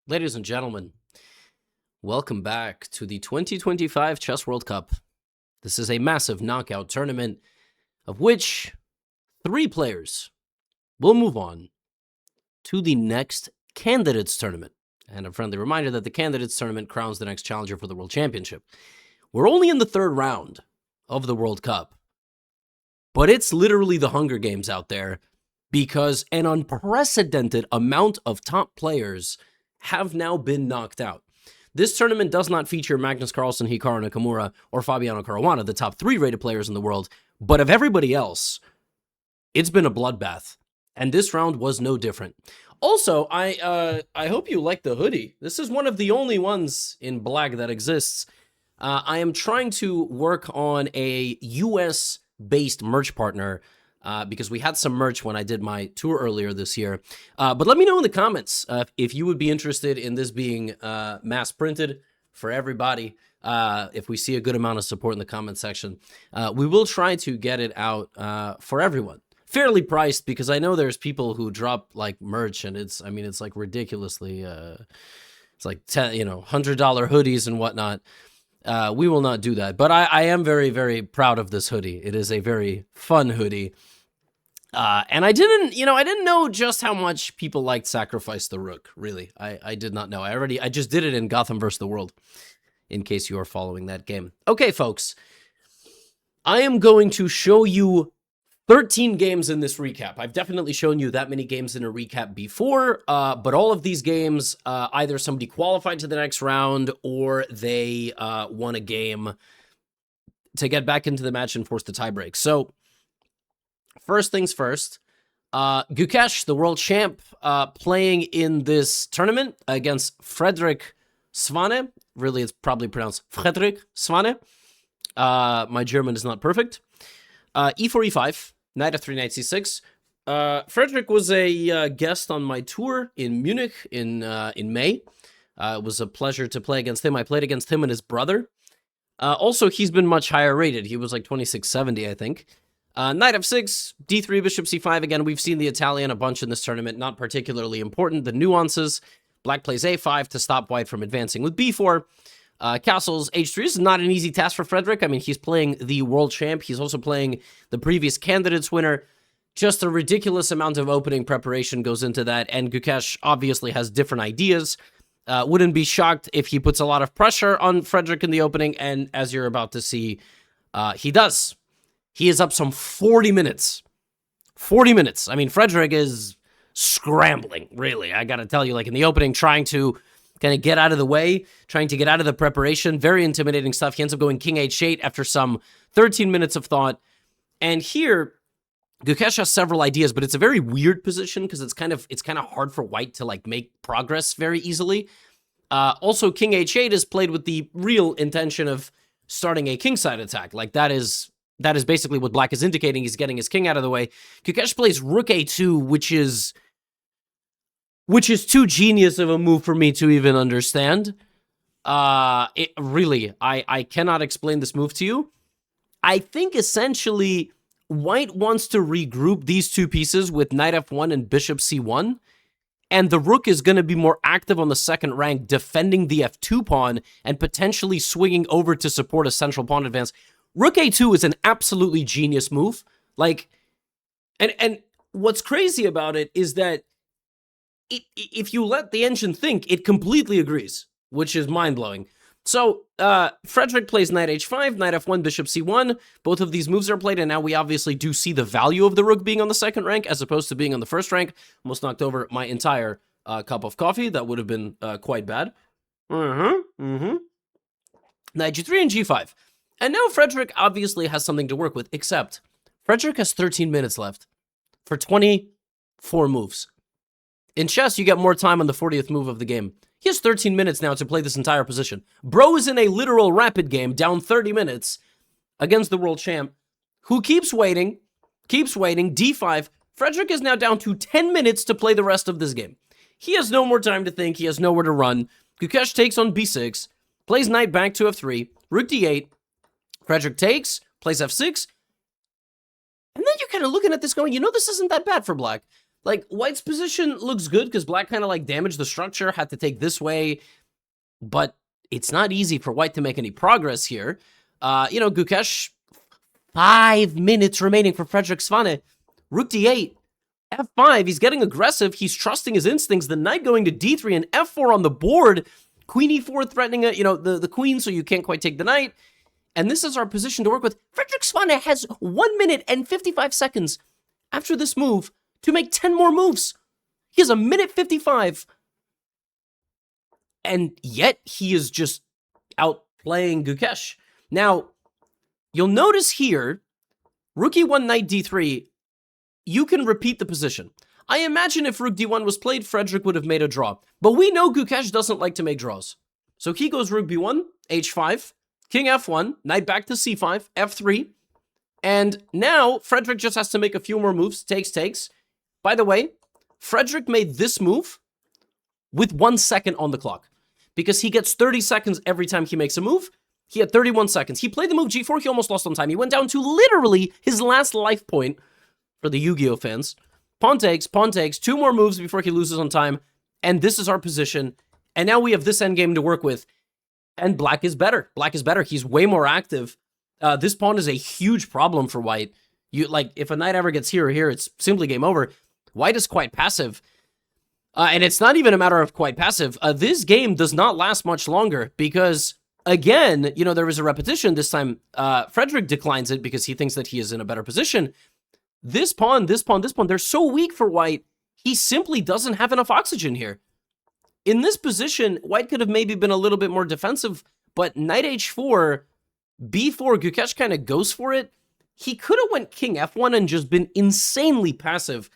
Ladies and gentlemen, welcome back to the 2025 Chess World Cup. This is a massive knockout tournament of which 3 players will move on to the next Candidates Tournament. And a friendly reminder that the Candidates Tournament crowns the next challenger for the World Championship. We're only in the 3rd round of the World Cup, but it's literally the Hunger Games out there because an unprecedented amount of top players have now been knocked out. This tournament does not feature Magnus Carlsen, Hikaru Nakamura, or Fabiano Caruana, the top 3 rated players in the world, but of everybody else, it's been a bloodbath, and this round was no different. Also, I hope you like the hoodie. This is one of the only ones in black that exists. I am trying to work on a US-based merch partner because we had some merch when I did my tour earlier this year. But let me know in the comments if you would be interested in this being mass printed for everybody. If we see a good amount of support in the comment section, we will try to get it out for everyone. Fairly priced, because I know there's people who drop like merch and it's like ridiculously, it's like $100 hoodies and whatnot. We will not do that, but I am very, very proud of this hoodie. It is a very fun hoodie. And I didn't know just how much people liked Sacrifice the Rook, really. I did not know. I just did it in Gotham vs. the World, in case you are following that game. Okay, folks. I am going to show you 13 games in this recap. I've definitely shown you that many games in a recap before, but all of these games, either somebody qualified to the next round or they won a game to get back into the match and force the tiebreak. So, first things first, Gukesh, the world champ, playing in this tournament against Frederick Svane. Really, it's probably pronounced Frederick Svane. My German is not perfect. E4, E5, knight f3, knight c6. Frederick was a guest on my tour in Munich in May. It was a pleasure to play against him. I played against him and his brother. Also, he's been much higher rated. He was like 2670, I think. Knight f6, d3, bishop c5. Again, we've seen the Italian a bunch in this tournament. Not particularly important. The nuances. Black plays a5 to stop white from advancing with b4. Castles h3 is not an easy task for Frederick. I mean, he's playing the world champ. He's also playing the previous candidates winner. Just a ridiculous amount of opening preparation goes into that, and Gukesh obviously has different ideas. Wouldn't be shocked if he puts a lot of pressure on Frederick in the opening, and as you're about to see, he does. He is up some 40 minutes. 40 minutes. I mean, Frederick is scrambling, really. I gotta tell you, like in the opening, trying to kind of get out of the way, trying to get out of the preparation. Very intimidating stuff. He ends up going king h8 after some 13 minutes of thought. And here, Gukesh has several ideas, but it's a very weird position because it's kind of hard for white to like make progress very easily. Also, king h8 is played with the real intention of starting a kingside attack. Like that is basically what black is indicating. He's getting his king out of the way. Gukesh plays rook a2, which is too genius of a move for me to even understand. I cannot explain this move to you. I think essentially white wants to regroup these two pieces with knight f1 and bishop c1, and the rook is going to be more active on the second rank, defending the f2 pawn and potentially swinging over to support a central pawn advance. Rook a2 is an absolutely genius move. Like, and what's crazy about it is that if you let the engine think, it completely agrees, which is mind-blowing. So, Frederick plays knight h5, knight f1, bishop c1. Both of these moves are played, and now we obviously do see the value of the rook being on the second rank as opposed to being on the first rank. Almost knocked over my entire cup of coffee. That would have been quite bad. Knight g3 and g5. And now Frederick obviously has something to work with, except Frederick has 13 minutes left for 24 moves. In chess, you get more time on the 40th move of the game. He has 13 minutes now to play this entire position. Bro is in a literal rapid game, down 30 minutes, against the world champ, who keeps waiting, d5. Frederick is now down to 10 minutes to play the rest of this game. He has no more time to think, he has nowhere to run. Gukesh takes on b6, plays knight back to f3, rook d8, Frederick takes, plays f6, and then you're kind of looking at this going, this isn't that bad for black. Like, white's position looks good because black kind of like damaged the structure, had to take this way, but it's not easy for white to make any progress here. Gukesh, 5 minutes remaining for Frederick Svane. Rook d8, f5, he's getting aggressive, he's trusting his instincts, the knight going to d3 and f4 on the board, queen e4 threatening the queen so you can't quite take the knight, and this is our position to work with. Frederick Svane has 1 minute and 55 seconds after this move to make 10 more moves. He has 1:55. And yet, he is just outplaying Gukesh. Now, you'll notice here, rook e1, knight d3, you can repeat the position. I imagine if rook d1 was played, Frederick would have made a draw. But we know Gukesh doesn't like to make draws. So he goes rook b1, h5, king f1, knight back to c5, f3. And now, Frederick just has to make a few more moves, takes. By the way, Frederick made this move with 1 second on the clock, because he gets 30 seconds every time he makes a move. He had 31 seconds. He played the move g4, he almost lost on time. He went down to literally his last life point for the Yu-Gi-Oh fans. Pawn takes, 2 more moves before he loses on time, and this is our position. And now we have this endgame to work with, and black is better. He's way more active. This pawn is a huge problem for white. If a knight ever gets here or here, it's simply game over. White is quite passive. And it's not even a matter of quite passive. This game does not last much longer because, again, there was a repetition. This time, Frederick declines it because he thinks that he is in a better position. This pawn, they're so weak for white, he simply doesn't have enough oxygen here. In this position, white could have maybe been a little bit more defensive, but knight h4, b4, Gukesh kind of goes for it. He could have went king f1 and just been insanely passive.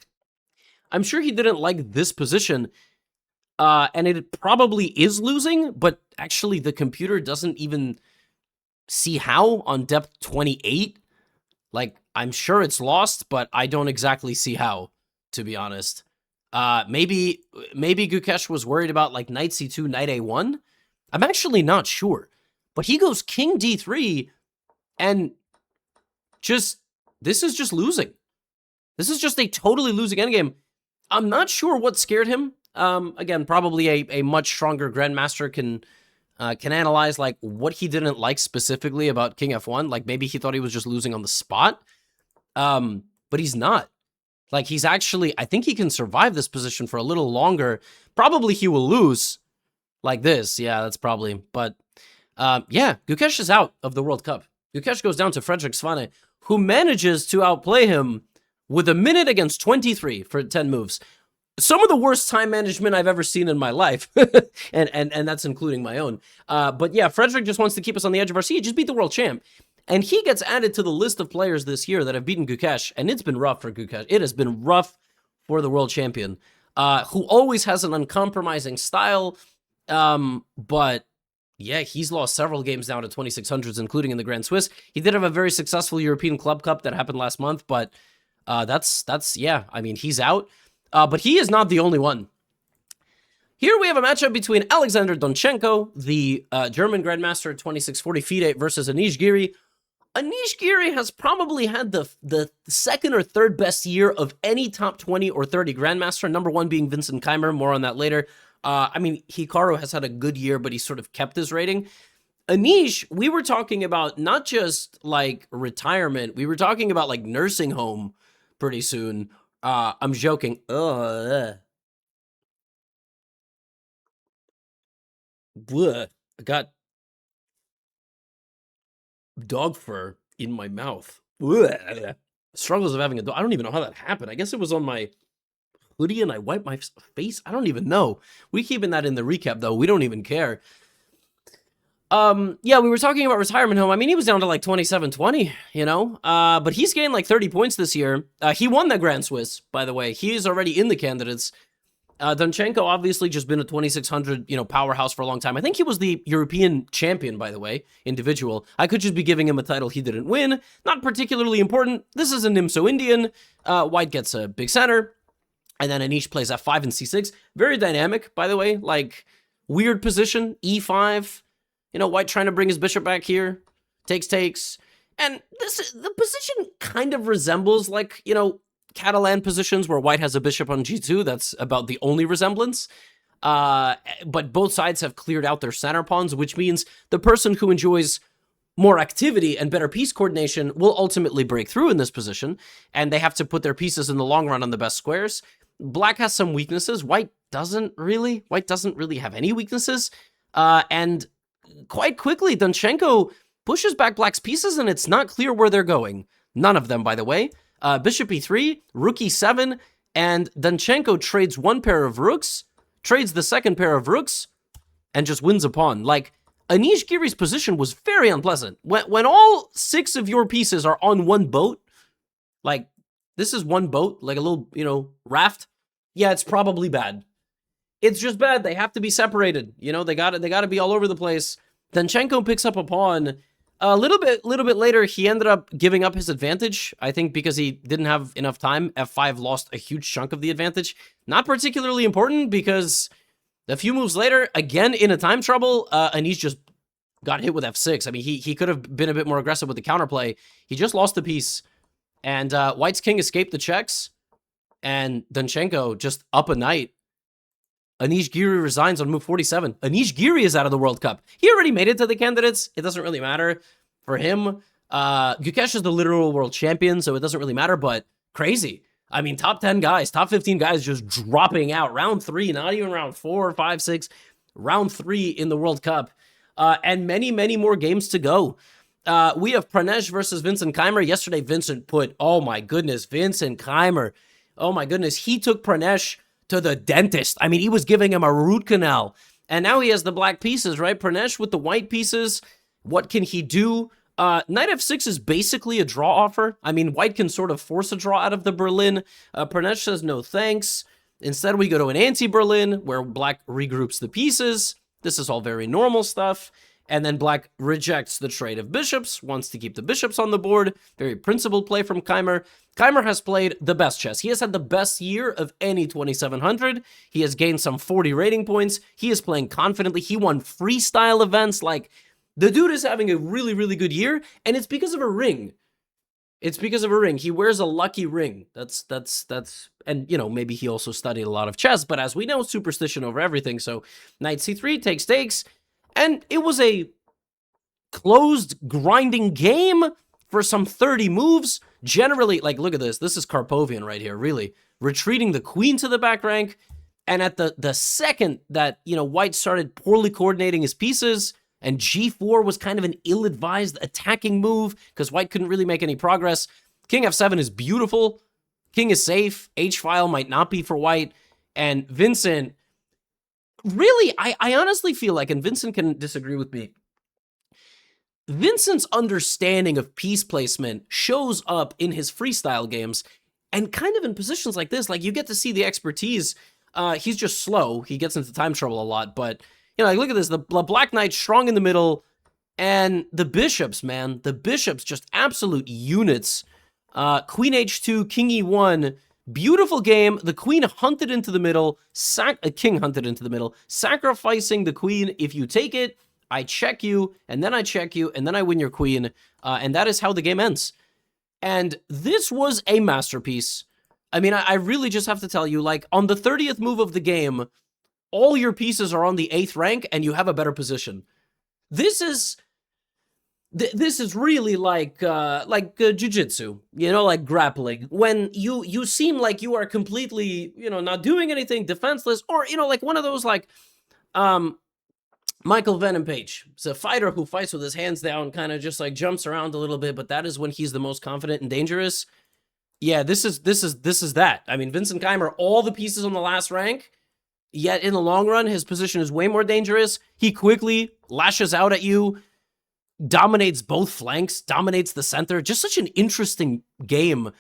I'm sure he didn't like this position, and it probably is losing, but actually the computer doesn't even see how on depth 28. I'm sure it's lost, but I don't exactly see how, to be honest. Maybe Gukesh was worried about knight c2, knight a1. I'm actually not sure, but he goes king d3, and this is just losing. This is just a totally losing endgame. I'm not sure what scared him. Again, probably a much stronger grandmaster can analyze what he didn't like specifically about king f1. Maybe he thought he was just losing on the spot. But he's not. He's actually, I think he can survive this position for a little longer. Probably he will lose like this. Yeah, that's probably. But yeah, Gukesh is out of the World Cup. Gukesh goes down to Frederick Svane, who manages to outplay him with 1 minute against 23 for 10 moves. Some of the worst time management I've ever seen in my life, and that's including my own. But yeah, Frederick just wants to keep us on the edge of our seat. He just beat the world champ. And he gets added to the list of players this year that have beaten Gukesh, and it's been rough for Gukesh. It has been rough for the world champion, who always has an uncompromising style. But yeah, he's lost several games down to 2600s, including in the Grand Swiss. He did have a very successful European Club Cup that happened last month, but yeah, I mean, he's out. But he is not the only one. Here we have a matchup between Alexander Denchenko, the German Grandmaster at 2640 FIDE, versus Anish Giri. Anish Giri has probably had the second or third best year of any top 20 or 30 Grandmaster, number one being Vincent Keimer, more on that later. I mean, Hikaru has had a good year, but he sort of kept his rating. Anish, we were talking about not just retirement, we were talking about nursing home pretty soon. I'm joking. Blech. I got dog fur in my mouth. Blech. Struggles of having a dog. I don't even know how that happened. I guess it was on my hoodie and I wiped my face. I don't even know. We keeping that in the recap though. We don't even care. Yeah, we were talking about retirement home. I mean, he was down to 2720, but he's gained 30 points this year. He won the Grand Swiss, by the way. He is already in the candidates. Denchenko obviously just been a 2600, powerhouse for a long time. I think he was the European champion, by the way, individual. I could just be giving him a title he didn't win. Not particularly important. This is a Nimso Indian. White gets a big center. And then Anish plays f5 and c6. Very dynamic, by the way. Weird position, e5. White trying to bring his bishop back here. Takes. And the position kind of resembles, Catalan positions where white has a bishop on g2. That's about the only resemblance. But both sides have cleared out their center pawns, which means the person who enjoys more activity and better piece coordination will ultimately break through in this position, and they have to put their pieces in the long run on the best squares. Black has some weaknesses. White doesn't really have any weaknesses. And quite quickly, Denchenko pushes back Black's pieces, and it's not clear where they're going. None of them, by the way. Bishop e3, rook e7, and Denchenko trades one pair of rooks, trades the second pair of rooks, and just wins a pawn. Like, Anish Giri's position was very unpleasant. When all 6 of your pieces are on one boat, like, this is one boat, like a little, raft, yeah, it's probably bad. It's just bad. They have to be separated. They got to be all over the place. Denchenko picks up a pawn. A little bit later, he ended up giving up his advantage, I think because he didn't have enough time. F5 lost a huge chunk of the advantage. Not particularly important because a few moves later, again in a time trouble, Anish just got hit with F6. I mean, he could have been a bit more aggressive with the counterplay. He just lost the piece. And white's king escaped the checks. And Denchenko just up a knight. Anish Giri resigns on move 47. Anish Giri is out of the World Cup. He already made it to the candidates. It doesn't really matter for him. Gukesh is the literal world champion, so it doesn't really matter, but crazy. I mean, top 10 guys, top 15 guys just dropping out. Round 3, not even round 4, 5, 6. Round 3 in the World Cup. And many, many more games to go. We have Praggnanandhaa versus Vincent Keimer. Yesterday, Vincent put, oh my goodness, Vincent Keimer. Oh my goodness, he took Praggnanandhaa to the dentist. I mean, he was giving him a root canal. And now he has the black pieces, right? Praggnanandhaa with the white pieces. What can he do? Knight f6 is basically a draw offer. I mean, white can sort of force a draw out of the Berlin. Praggnanandhaa says no thanks. Instead, we go to an anti-Berlin where black regroups the pieces. This is all very normal stuff. And then black rejects the trade of bishops, wants to keep the bishops on the board. Very principled play from Keimer. Keimer has played the best chess. He has had the best year of any 2700. He has gained some 40 rating points. He is playing confidently. He won freestyle events. Like, the dude is having a really, really good year, and it's because of a ring. It's because of a ring. He wears a lucky ring. That's, and, maybe he also studied a lot of chess, but as we know, superstition over everything. So, knight c3 takes. And it was a closed, grinding game for some 30 moves. Generally, like, look at this. This is Karpovian right here, really. Retreating the queen to the back rank. And at the second that, white started poorly coordinating his pieces, and g4 was kind of an ill-advised attacking move, because white couldn't really make any progress. King f7 is beautiful. King is safe. H-file might not be for white. And Vincent... Really, I honestly feel like, and Vincent can disagree with me, Vincent's understanding of piece placement shows up in his freestyle games, and kind of in positions like this, like, you get to see the expertise. He's just slow. He gets into time trouble a lot, but, like, look at this. The black knight strong in the middle, and the bishops, man. The bishops, just absolute units. Queen h2, king e1... Beautiful game. The queen hunted into the middle. King hunted into the middle. Sacrificing the queen. If you take it, I check you, and then I check you, and then I win your queen. And that is how the game ends. And this was a masterpiece. I mean, I really just have to tell you, like, on the 30th move of the game, all your pieces are on the 8th rank, and you have a better position. This is really like jiu-jitsu, like grappling. When you seem like you are completely, not doing anything, defenseless, or, like one of those, like, Michael Venom Page. It's a fighter who fights with his hands down, kind of just, like, jumps around a little bit, but that is when he's the most confident and dangerous. Yeah, this is that. I mean, Vincent Keimer, all the pieces on the last rank, yet in the long run, his position is way more dangerous. He quickly lashes out at you, dominates both flanks, dominates the center. Just such an interesting game.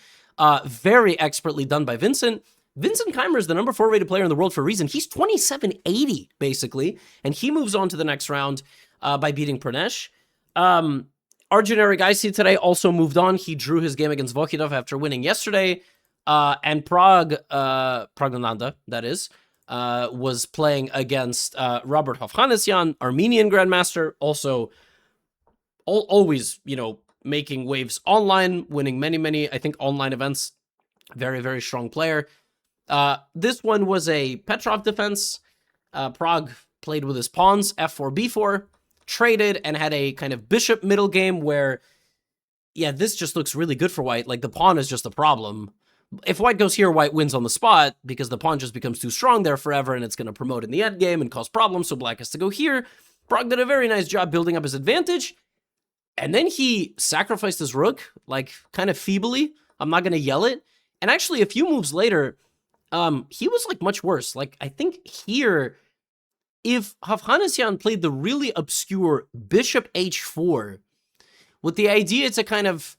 Very expertly done by Vincent. Vincent Keimer is the number 4 rated player in the world for a reason. He's 2780, basically, and he moves on to the next round by beating Praggnanandhaa. Our generic IC today also moved on. He drew his game against Vokhidov after winning yesterday, and Praggnanandhaa, that is, was playing against Robert Hovhannisyan, Armenian Grandmaster, also always, making waves online, winning many, I think, online events Very, very strong player. This one was a Petrov defense. Pragg played with his pawns, f4, b4, traded, and had a kind of bishop middle game where, yeah, this just looks really good for white. Like, the pawn is just a problem. If white goes here, white wins on the spot because the pawn just becomes too strong there forever, and it's going to promote in the endgame and cause problems, so black has to go here. Pragg did a very nice job building up his advantage, and then he sacrificed his rook, like, kind of feebly. I'm not going to yell it. And actually, a few moves later, he was, like, much worse. Like, I think here, if Hovhannisyan played the really obscure bishop h4 with the idea to kind of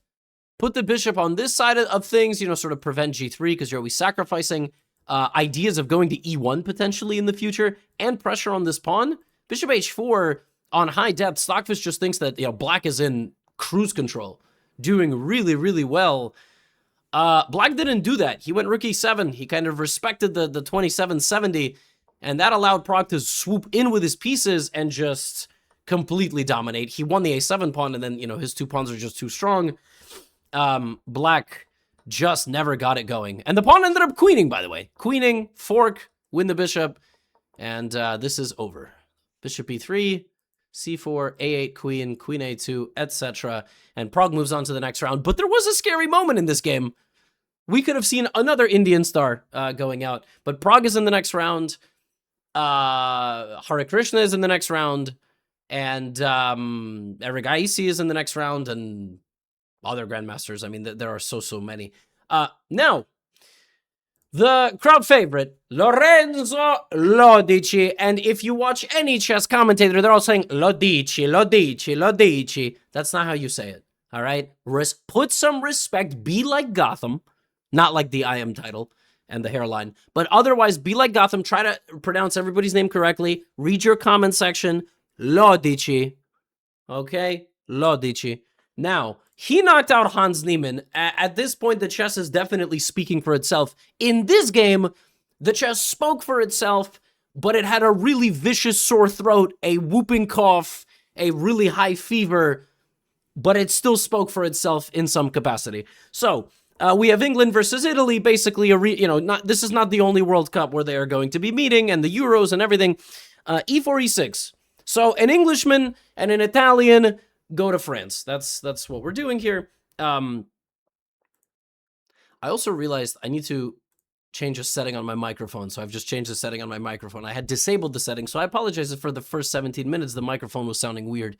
put the bishop on this side of things, you know, sort of prevent g3 because you're always sacrificing ideas of going to e1 potentially in the future and pressure on this pawn. Bishop h4 on high depth, Stockfish just thinks that, you know, black is in cruise control, doing really, really well. Black didn't do that. He went rook e7. He kind of respected the 2770, and that allowed Pragg to swoop in with his pieces and just completely dominate. He won the a7 pawn, and then, you know, his two pawns are just too strong. Black just never got it going. And the pawn ended up queening, by the way. Queening, fork, win the bishop, and this is over. Bishop e3, c4, a8, queen, queen a2, etc. And Pragg moves on to the next round. But there was a scary moment in this game. We could have seen another Indian star going out. But Pragg is in the next round. Hare Krishna is in the next round. And Eric Aisi is in the next round. And other grandmasters. I mean, there are so many. Now, the crowd favorite, Lorenzo Ludichi. And if you watch any chess commentator, they're all saying Ludichi, Ludichi, Ludichi. That's not how you say it, all right? Put some respect. Be like Gotham. Not like the IM title and the hairline. But otherwise, be like Gotham. Try to pronounce everybody's name correctly. Read your comment section. Ludichi. Okay? Ludichi. Now, he knocked out Hans Niemann. At this point, the chess is definitely speaking for itself. In this game, the chess spoke for itself, but it had a really vicious sore throat, a whooping cough, a really high fever, but it still spoke for itself in some capacity. So, we have England versus Italy, basically, this is not the only World Cup where they are going to be meeting, and the Euros and everything. E4, E6. So, an Englishman and an Italian go to France. That's what we're doing here. I also realized I need to change a setting on my microphone, so I've just changed the setting on my microphone. I had disabled the setting, so I apologize if for the first 17 minutes the microphone was sounding weird.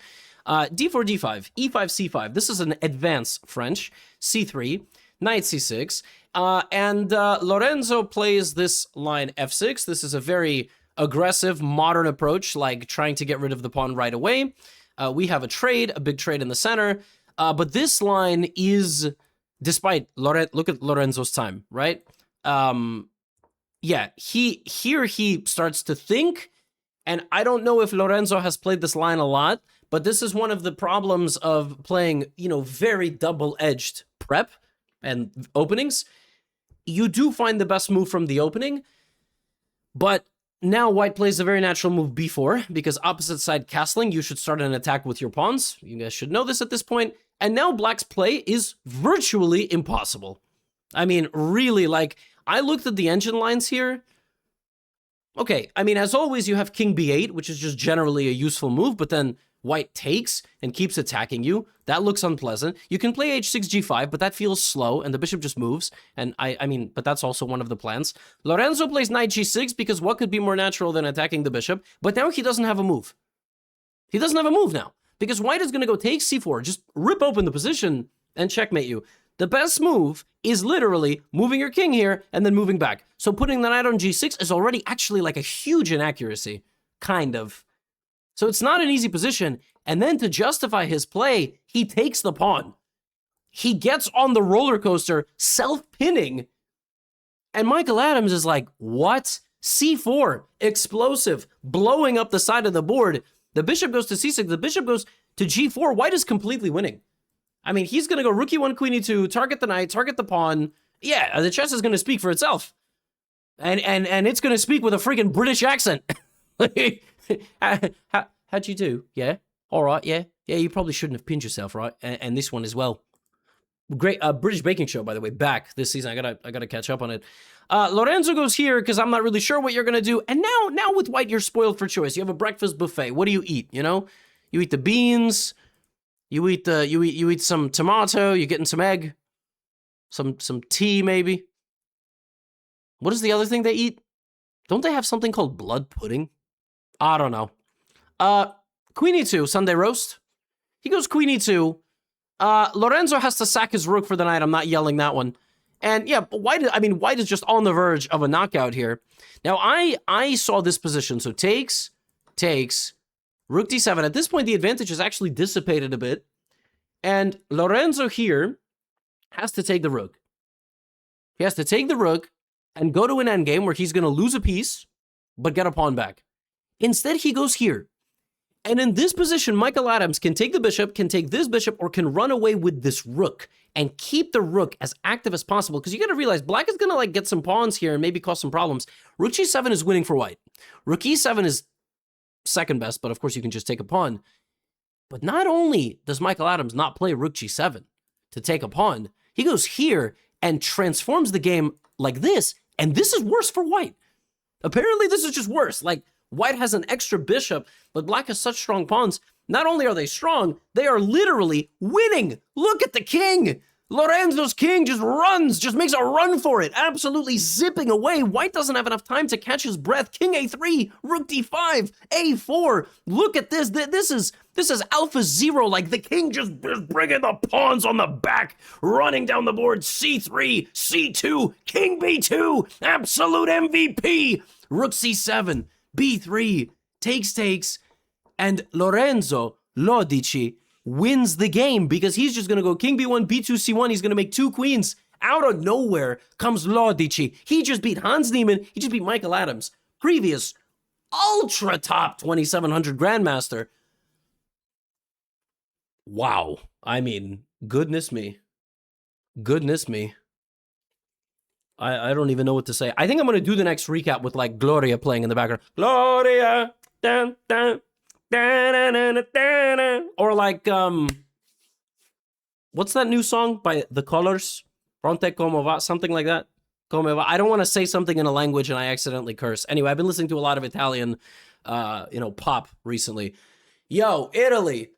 D4, D5, E5, C5. This is an advanced French. C3, knight C6, and Lorenzo plays this line F6. This is a very aggressive, modern approach, like trying to get rid of the pawn right away. We have a big trade in the center, but this line is, despite look at Lorenzo's time, right? Yeah, he starts to think, and I don't know if Lorenzo has played this line a lot, but this is one of the problems of playing, you know, very double-edged prep and openings. You do find the best move from the opening, but now white plays a very natural move b4, because opposite side castling, you should start an attack with your pawns. You guys should know this at this point. And now black's play is virtually impossible. I mean, really, like, I looked at the engine lines here. Okay, I mean, as always, you have king b8, which is just generally a useful move, but then white takes and keeps attacking you. That looks unpleasant. You can play h6, g5, but that feels slow, and the bishop just moves. And I mean, but that's also one of the plans. Lorenzo plays knight g6, because what could be more natural than attacking the bishop? But now he doesn't have a move. He doesn't have a move now, because white is going to go take c4, just rip open the position and checkmate you. The best move is literally moving your king here and then moving back. So putting the knight on g6 is already actually like a huge inaccuracy, kind of. So it's not an easy position. And then to justify his play, he takes the pawn. He gets on the roller coaster, self-pinning. And Michael Adams is like, what? C4, explosive, blowing up the side of the board. The bishop goes to c6, the bishop goes to g4. White is completely winning. I mean, he's going to go rook e1, queen e2, target the knight, target the pawn. Yeah, the chess is going to speak for itself. And it's going to speak with a freaking British accent. How'd you do? Yeah? All right, yeah? Yeah, you probably shouldn't have pinned yourself, right? And this one as well. Great British baking show, by the way, back this season. I gotta catch up on it. Lorenzo goes here because I'm not really sure what you're gonna do. And now with white, you're spoiled for choice. You have a breakfast buffet. What do you eat? You know, you eat the beans. You eat some tomato. You're getting some egg, some tea maybe. What is the other thing they eat? Don't they have something called blood pudding? I don't know. Queen e2, Sunday roast. He goes queen e2. Lorenzo has to sack his rook for the knight. I'm not yelling that one. And yeah, white is just on the verge of a knockout here. Now, I saw this position. So takes, rook d7. At this point, the advantage is actually dissipated a bit. And Lorenzo here has to take the rook. He has to take the rook and go to an endgame where he's going to lose a piece, but get a pawn back. Instead, he goes here. And in this position, Michael Adams can take the bishop, can take this bishop, or can run away with this rook and keep the rook as active as possible. Because you got to realize, black is going to like get some pawns here and maybe cause some problems. Rook g7 is winning for white. Rook e7 is second best, but of course you can just take a pawn. But not only does Michael Adams not play rook g7 to take a pawn, he goes here and transforms the game like this, and this is worse for white. Apparently this is just worse. Like, white has an extra bishop, but black has such strong pawns. Not only are they strong, they are literally winning. Look at the king. Lorenzo's king just runs, just makes a run for it, absolutely zipping away. White doesn't have enough time to catch his breath. King a3, rook d5, a4. Look at this. This is alpha zero. Like, the king just bringing the pawns on the back, running down the board. c3, c2, king b2, absolute MVP. Rook c7, b3, takes, and Lorenzo Ludichi wins the game because he's just going to go king b1, b2, c1. He's going to make two queens. Out of nowhere comes Ludichi. He just beat Hans Niemann. He just beat Michael Adams, previous ultra top 2700 grandmaster. Wow. I mean, goodness me. Goodness me. I don't even know what to say. I think I'm going to do the next recap with like Gloria playing in the background. Gloria, dun, dun. Or like, what's that new song by The Colors? Pronte como va, something like that. Come va. I don't want to say something in a language and I accidentally curse. Anyway, I've been listening to a lot of Italian, pop recently. Yo, Italy.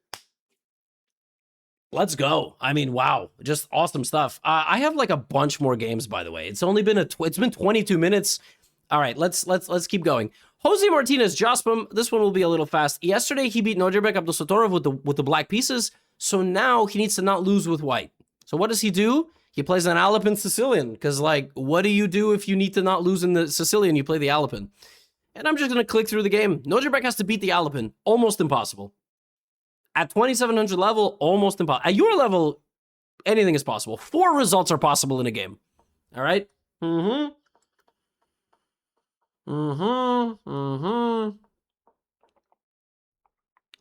Let's go. I mean, wow, just awesome stuff. I have like a bunch more games, by the way. It's only been it's been 22 minutes. All right, let's keep going. Jose Martinez, Jospim, this one will be a little fast. Yesterday, he beat Nojibek Abdusattorov with the black pieces, so now he needs to not lose with white. So what does he do? He plays an Alapin Sicilian, because, like, what do you do if you need to not lose in the Sicilian? You play the Alapin. And I'm just going to click through the game. Nojibek has to beat the Alapin. Almost impossible. At 2700 level, almost impossible. At your level, anything is possible. 4 results are possible in a game. All right?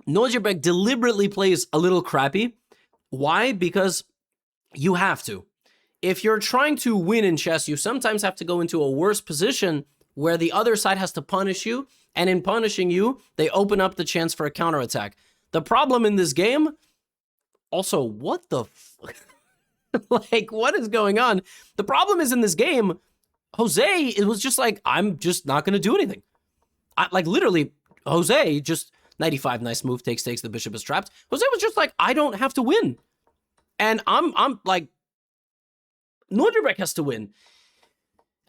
Nojibek deliberately plays a little crappy. Why? Because you have to. If you're trying to win in chess, you sometimes have to go into a worse position where the other side has to punish you, and in punishing you, they open up the chance for a counterattack. The problem in this game, also, what the fuck? Like, what is going on? The problem is in this game, Jose, it was just like, I'm just not going to do anything. Like, literally, Jose just, 95, nice move, takes, the bishop is trapped. Jose was just like, I don't have to win. And I'm like, Nojibek has to win.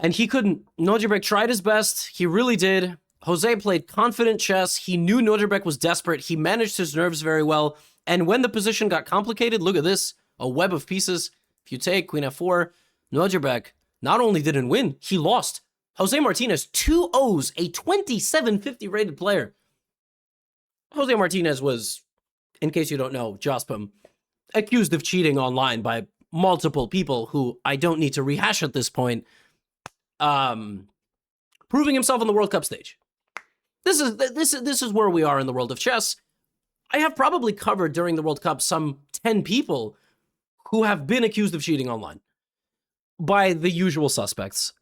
And he couldn't. Nojibek tried his best. He really did. Jose played confident chess. He knew Nojibek was desperate. He managed his nerves very well. And when the position got complicated, look at this, a web of pieces. If you take queen f4, Nojibek not only didn't win, he lost. Jose Martinez, 2-0s, a 2750 rated player. Jose Martinez was, in case you don't know, Jospim, accused of cheating online by multiple people who I don't need to rehash at this point, proving himself on the World Cup stage. This is where we are in the world of chess. I have probably covered during the World Cup some 10 people who have been accused of cheating online by the usual suspects,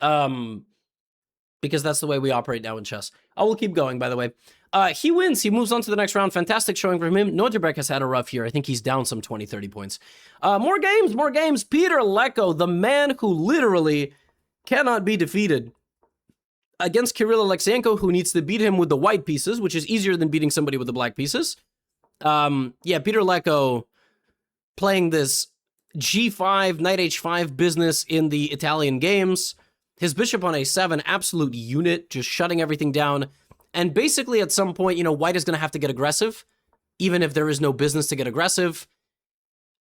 because that's the way we operate now in chess. I will keep going, by the way. He wins. He moves on to the next round. Fantastic showing from him. Norderbeck has had a rough year. I think he's down some 20, 30 points. More games. Peter Leko, the man who literally cannot be defeated, against Kirill Alexeyenko, who needs to beat him with the white pieces, which is easier than beating somebody with the black pieces. Yeah, Peter Leko playing this G5, Knight H5 business in the Italian games. His bishop on A7, absolute unit, just shutting everything down. And basically at some point, you know, white is going to have to get aggressive, even if there is no business to get aggressive.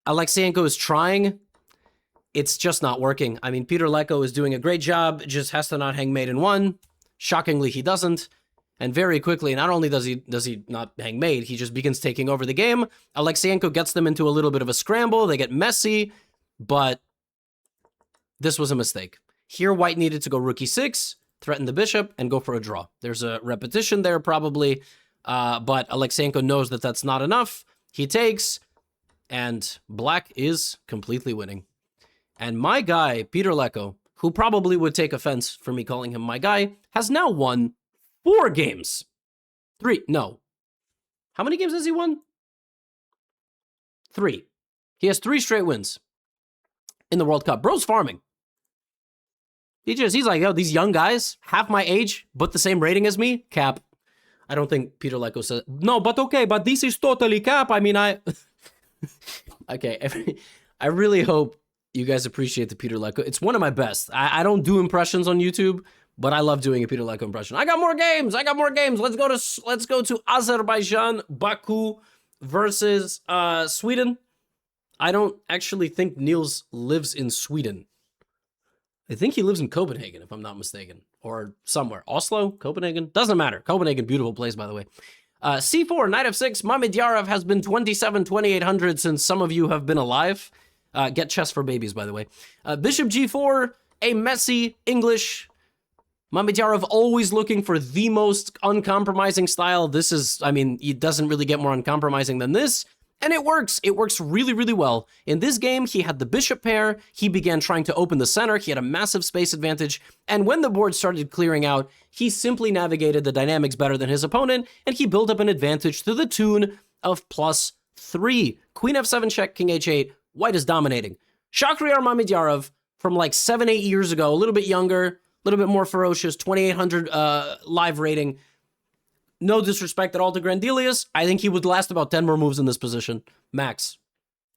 Alexeyenko is trying. It's just not working. I mean, Peter Leko is doing a great job, just has to not hang mate in one. Shockingly, he doesn't. And very quickly, not only does he not hang mate, he just begins taking over the game. Alexeyenko gets them into a little bit of a scramble. They get messy, but this was a mistake. Here, white needed to go rook e6, threaten the bishop, and go for a draw. There's a repetition there, probably, but Alexeyenko knows that that's not enough. He takes, and black is completely winning. And my guy, Peter Leko, who probably would take offense for me calling him my guy, has now won 4 games. 3, no. How many games has he won? 3. He has 3 straight wins in the World Cup. Bro's farming. He's like, yo, these young guys, half my age, but the same rating as me, cap. I don't think Peter Leko says, no, but okay, but this is totally cap. I mean, okay, I really hope you guys appreciate the Peter Leko. It's one of my best. I don't do impressions on YouTube, but I love doing a Peter Leko impression. I got more games. Let's go to Azerbaijan, Baku versus Sweden. I don't actually think Niels lives in Sweden. I think he lives in Copenhagen, if I'm not mistaken, or somewhere. Oslo, Copenhagen, doesn't matter. Copenhagen, beautiful place, by the way. C4, knight f6. Mamedyarov has been 27, 2800 since some of you have been alive. Get chess for babies, by the way. Bishop g4, a messy English. Mamedyarov always looking for the most uncompromising style. This is, I mean, it doesn't really get more uncompromising than this. And it works. It works really, really well. In this game, he had the bishop pair. He began trying to open the center. He had a massive space advantage. And when the board started clearing out, he simply navigated the dynamics better than his opponent, and he built up an advantage to the tune of +3. Queen f7 check, king h8. White is dominating. Shakhriyar Mamedyarov from like 7-8 years ago, a little bit younger, a little bit more ferocious, 2,800 live rating. No disrespect at all to Grenelius. I think he would last about 10 more moves in this position. Max.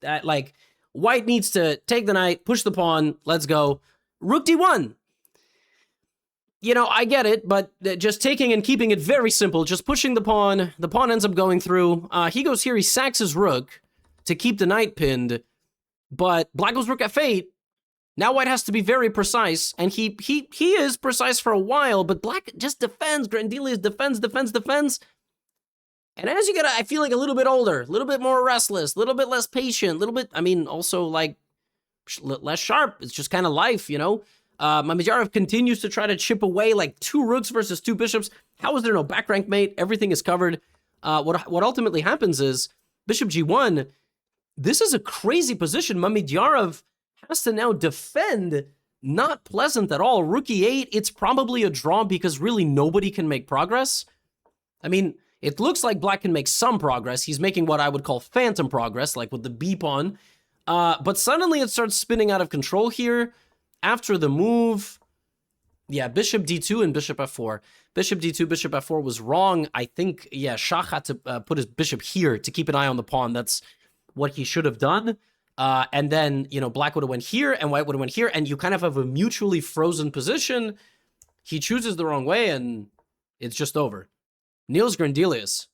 Like, white needs to take the knight, push the pawn, let's go. Rook d1. You know, I get it, but just taking and keeping it very simple, just pushing the pawn ends up going through. He goes here, he sacks his rook to keep the knight pinned, but black goes rook f8. Now white has to be very precise, and he is precise for a while, but black just defends. Grenelius defends. And as you get, I feel like a little bit older, a little bit more restless, a little bit less patient, a little bit, I mean, also like less sharp. It's just kind of life, you know? Mamedyarov continues to try to chip away like 2 rooks versus 2 bishops. How is there no back rank mate? Everything is covered. What ultimately happens is bishop g1. This is a crazy position. Mamedyarov has to now defend. Not pleasant at all. Rook e8, it's probably a draw because really nobody can make progress. I mean, it looks like black can make some progress. He's making what I would call phantom progress, like with the b pawn. But suddenly it starts spinning out of control here. After the move, yeah, bishop d2 and bishop f4. Bishop d2, bishop f4 was wrong. I think, yeah, Shah had to put his bishop here to keep an eye on the pawn. That's what he should have done. And then, you know, black would have went here and white would have went here, and you kind of have a mutually frozen position. He chooses the wrong way, and it's just over. Niels Grenelius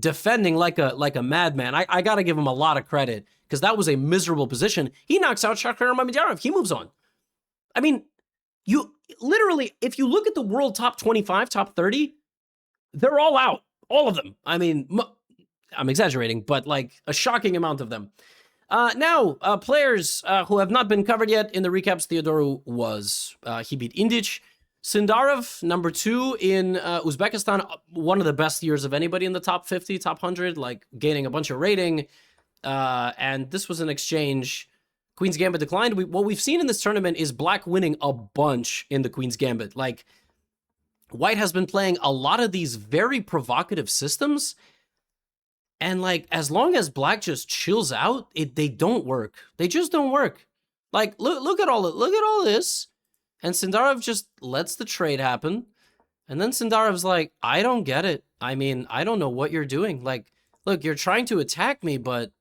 defending like a madman. I got to give him a lot of credit because that was a miserable position. He knocks out Shakhriyar Mamedyarov. He moves on. I mean, you literally, if you look at the world top 25, top 30, they're all out. All of them. I mean, I'm exaggerating, but like a shocking amount of them. Now, players who have not been covered yet in the recaps, Theodoru was, he beat Indic. Sindarov, number 2 in Uzbekistan, one of the best years of anybody in the top 50, top 100, like gaining a bunch of rating. And this was an exchange. Queen's Gambit declined. What we've seen in this tournament is black winning a bunch in the Queen's Gambit. Like, White has been playing a lot of these very provocative systems, and like as long as black just chills out, they don't work. They just don't work. Like look at all this, and Sindarov just lets the trade happen, and then Sindarov's like, I don't get it. I mean, I don't know what you're doing. Like, look, you're trying to attack me, but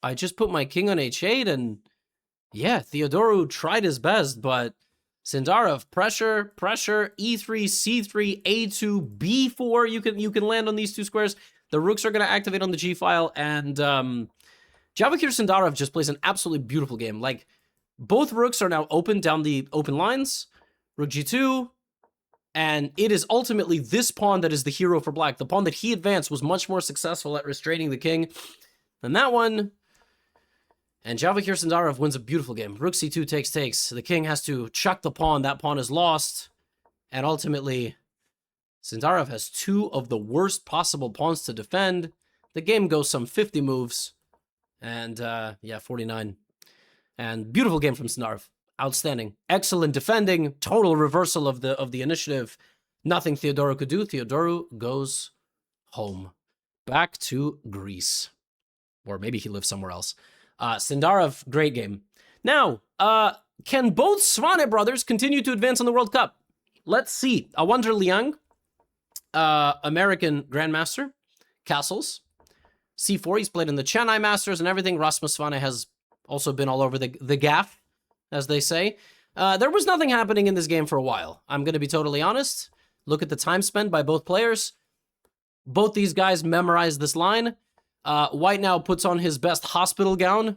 I just put my king on h8, and yeah, Theodoru tried his best, but Sindarov, pressure, e3, c3, a2, b4. You can land on these two squares. The rooks are going to activate on the g file, and Javikir Sindarov just plays an absolutely beautiful game. Like, both rooks are now open down the open lines. Rook g2, and it is ultimately this pawn that is the hero for black. The pawn that he advanced was much more successful at restraining the king than that one. And Javikir Sindarov wins a beautiful game. Rook c2 takes. The king has to chuck the pawn. That pawn is lost. And ultimately, Sindarov has two of the worst possible pawns to defend. The game goes some 50 moves. And, yeah, 49. And beautiful game from Sindarov. Outstanding. Excellent defending. Total reversal of the initiative. Nothing Theodoru could do. Theodoru goes home. Back to Greece. Or maybe he lives somewhere else. Sindarov, great game. Now, can both Svane brothers continue to advance in the World Cup? Let's see. Awonder Liang, American Grandmaster, Castles, C4. He's played in the Chennai Masters and everything. Rasmus Svane has also been all over the gaff, as they say. There was nothing happening in this game for a while. I'm going to be totally honest. Look at the time spent by both players. Both these guys memorized this line. White now puts on his best hospital gown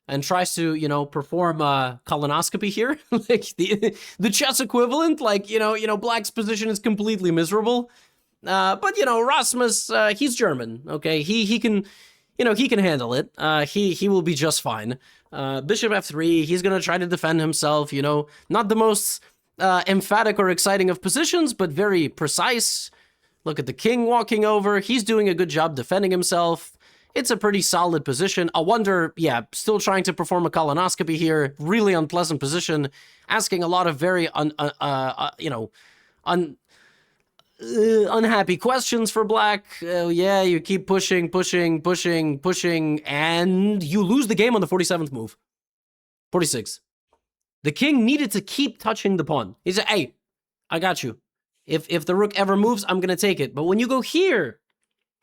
and tries to, you know, perform colonoscopy here. Like the chess equivalent, like, you know, black's position is completely miserable. But, you know, Rasmus, he's German, okay? He can, you know, he can handle it. He will be just fine. Bishop f3, he's going to try to defend himself, you know. Not the most emphatic or exciting of positions, but very precise. Look at the king walking over. He's doing a good job defending himself. It's a pretty solid position. Unwonder, yeah, still trying to perform a colonoscopy here. Really unpleasant position. Asking a lot of very, unhappy questions for black. Yeah, you keep pushing, and you lose the game on the 47th move. 46. The king needed to keep touching the pawn. He said, hey, I got you. If the rook ever moves, I'm going to take it. But when you go here,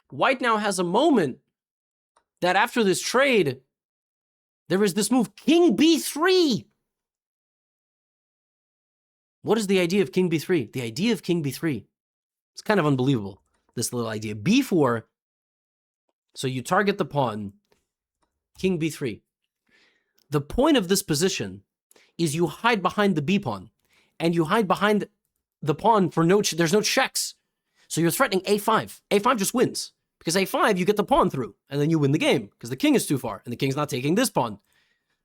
white now has a moment that after this trade, there is this move, king b3. What is the idea of king b3? The idea of king b3, it's kind of unbelievable, this little idea. b4, so you target the pawn, king b3. The point of this position is you hide behind the b pawn, and you hide behind the pawn for there's no checks. So you're threatening a5. a5 just wins. Because a5, you get the pawn through, and then you win the game, because the king is too far, and the king's not taking this pawn.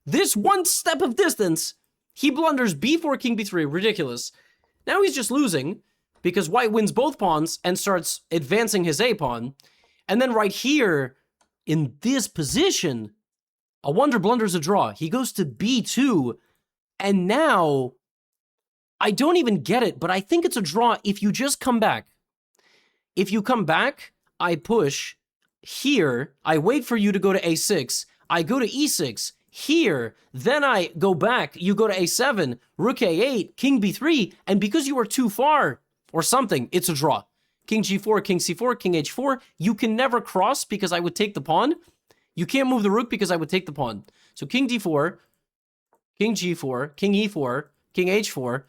This one step of distance, he blunders b4, king b3, ridiculous. Now he's just losing, because white wins both pawns and starts advancing his a pawn. And then right here, in this position, Awonder blunders a draw. He goes to b2, and now, I don't even get it, but I think it's a draw if you just come back. If you come back, I push here, I wait for you to go to a6, I go to e6, here, then I go back, you go to a7, rook a8, king b3, and because you are too far, or something, it's a draw. King g4, king c4, king h4, you can never cross because I would take the pawn. You can't move the rook because I would take the pawn. So king d4, king g4, king e4, king h4,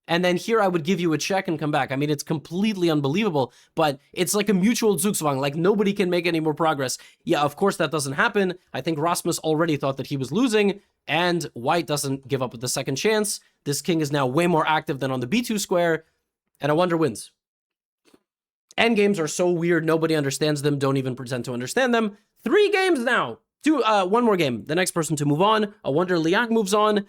and then here I would give you a check and come back. I mean, it's completely unbelievable, but it's like a mutual Zugzwang. Like, nobody can make any more progress. Yeah, of course that doesn't happen. I think Rasmus already thought that he was losing, and white doesn't give up with the second chance. This king is now way more active than on the b2 square, and Awonder wins. Endgames are so weird, nobody understands them, don't even pretend to understand them. 3 games now. One more game. The next person to move on. Awonder Liang moves on.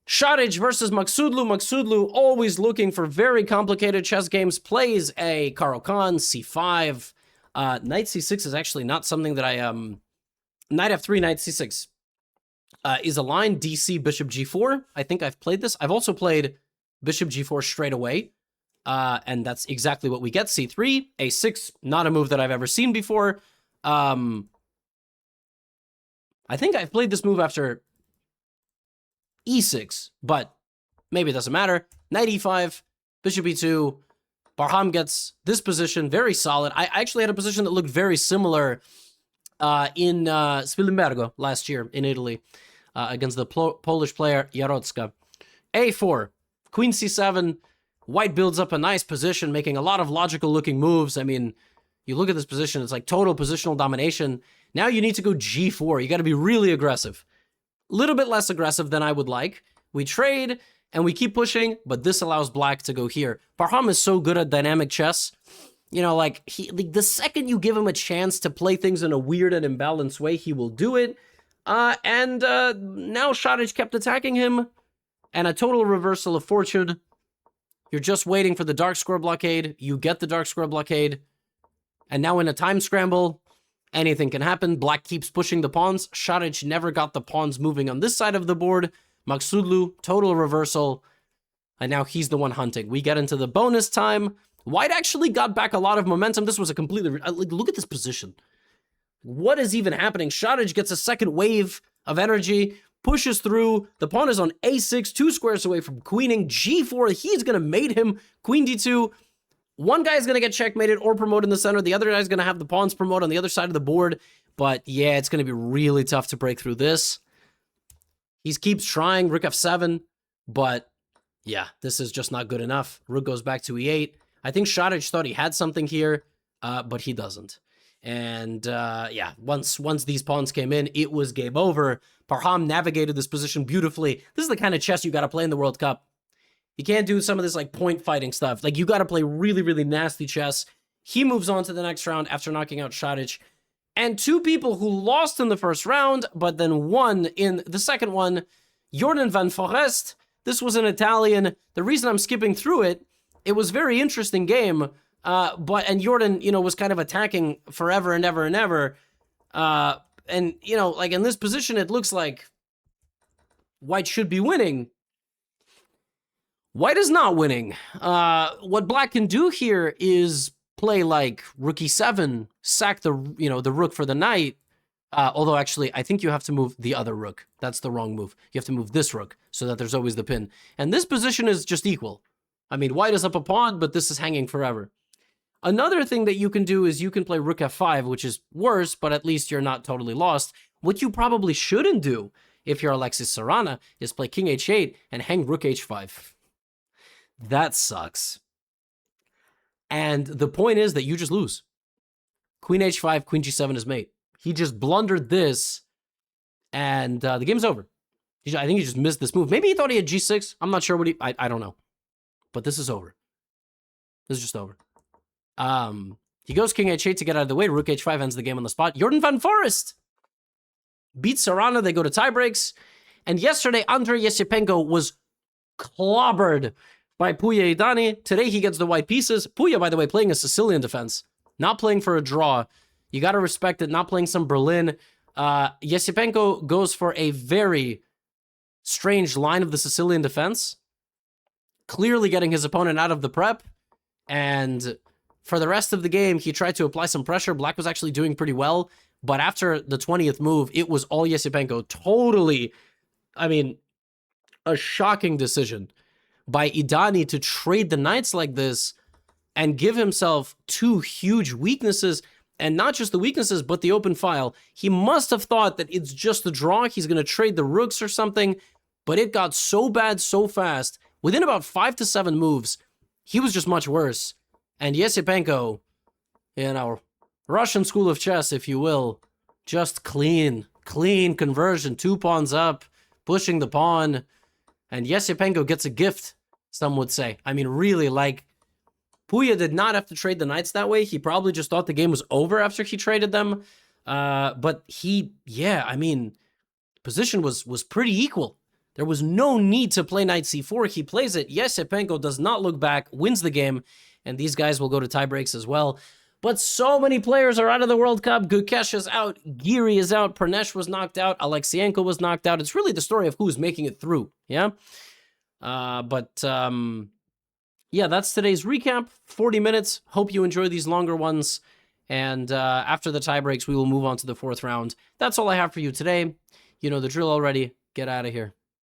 Shotage versus Maxudlu. Maxudlu, always looking for very complicated chess games, plays a Caro-Kann, c5. Knight c6 is actually not something that I... Knight f3, knight c6 is a line. DC, bishop g4. I think I've played this. I've also played bishop g4 straight away. And that's exactly what we get. C3, A6, not a move that I've ever seen before. I think I've played this move after E6, but maybe it doesn't matter. Knight E5, Bishop E2. Barham gets this position, very solid. I actually had a position that looked very similar in Spilimbergo last year in Italy against the Polish player Jarocka. A4, Queen C7. White builds up a nice position, making a lot of logical-looking moves. I mean, you look at this position, it's like total positional domination. Now you need to go G4. You got to be really aggressive. A little bit less aggressive than I would like. We trade, and we keep pushing, but this allows black to go here. Barham is so good at dynamic chess. You know, like, the second you give him a chance to play things in a weird and imbalanced way, he will do it. Now Shotage kept attacking him, and a total reversal of fortune. You're just waiting for the dark square blockade. You get the dark square blockade. And now in a time scramble, anything can happen. Black keeps pushing the pawns. Shotage never got the pawns moving on this side of the board. Maxudlu, total reversal. And now he's the one hunting. We get into the bonus time. White actually got back a lot of momentum. This was a completely... look at this position. What is even happening? Shotage gets a second wave of energy, pushes through. The pawn is on A6, 2 squares away from queening. G4, he's going to mate him. Queen D2. One guy's going to get checkmated or promoted in the center. The other guy's going to have the pawns promote on the other side of the board. But yeah, it's going to be really tough to break through this. He keeps trying, rook F7, but yeah, this is just not good enough. Rook goes back to E8. I think Shotage thought he had something here, but he doesn't. And yeah, once these pawns came in, it was game over. Barham navigated this position beautifully. This is the kind of chess you got to play in the World Cup. You can't do some of this like point fighting stuff. Like, you got to play really, really nasty chess. He moves on to the next round after knocking out Shotage. And two people who lost in the first round, but then won in the second one, Jordan van Forest. This was an Italian. The reason I'm skipping through it, it was a very interesting game. And Jordan, you know, was kind of attacking forever and ever and ever. And, you know, like in this position, it looks like White should be winning. White is not winning. What Black can do here is play like rook e7, sack the rook for the knight. Although actually, I think you have to move the other rook. That's the wrong move. You have to move this rook so that there's always the pin. And this position is just equal. I mean, White is up a pawn, but this is hanging forever. Another thing that you can do is you can play rook f5, which is worse, but at least you're not totally lost. What you probably shouldn't do if you're Alexis Sarana is play king h8 and hang rook h5. That sucks. And the point is that you just lose. Queen h5, queen g7 is mate. He just blundered this, and the game's over. I think he just missed this move. Maybe he thought he had g6. I'm not sure what I don't know. But this is over. This is just over. He goes king h8 to get out of the way. Rook h5 ends the game on the spot. Jordan van Forest beats Sarana. They go to tiebreaks. And yesterday, Andrei Yesipenko was clobbered by Puya Idani. Today, he gets the white pieces. Puya, by the way, playing a Sicilian defense. Not playing for a draw. You got to respect it. Not playing some Berlin. Yesipenko goes for a very strange line of the Sicilian defense. Clearly getting his opponent out of the prep. And for the rest of the game, he tried to apply some pressure. Black was actually doing pretty well. But after the 20th move, it was all Yesipenko. Totally, I mean, a shocking decision by Idani to trade the knights like this and give himself two huge weaknesses. And not just the weaknesses, but the open file. He must have thought that it's just a draw. He's going to trade the rooks or something. But it got so bad so fast. Within about 5 to 7 moves, he was just much worse. And Yesipenko, you know, Russian school of chess, if you will, just clean conversion. 2 pawns up, pushing the pawn. And Yesipenko gets a gift, some would say. I mean, really, like, Puya did not have to trade the knights that way. He probably just thought the game was over after he traded them. But I mean, position was pretty equal. There was no need to play knight c4. He plays it. Yesipenko does not look back, wins the game, and these guys will go to tiebreaks as well. But so many players are out of the World Cup. Gukesh is out. Giri is out. Pranesh was knocked out. Alexienko was knocked out. It's really the story of who's making it through, yeah? yeah, that's today's recap. 40 minutes. Hope you enjoy these longer ones. And after the tie breaks, we will move on to the 4th round. That's all I have for you today. You know the drill already. Get out of here.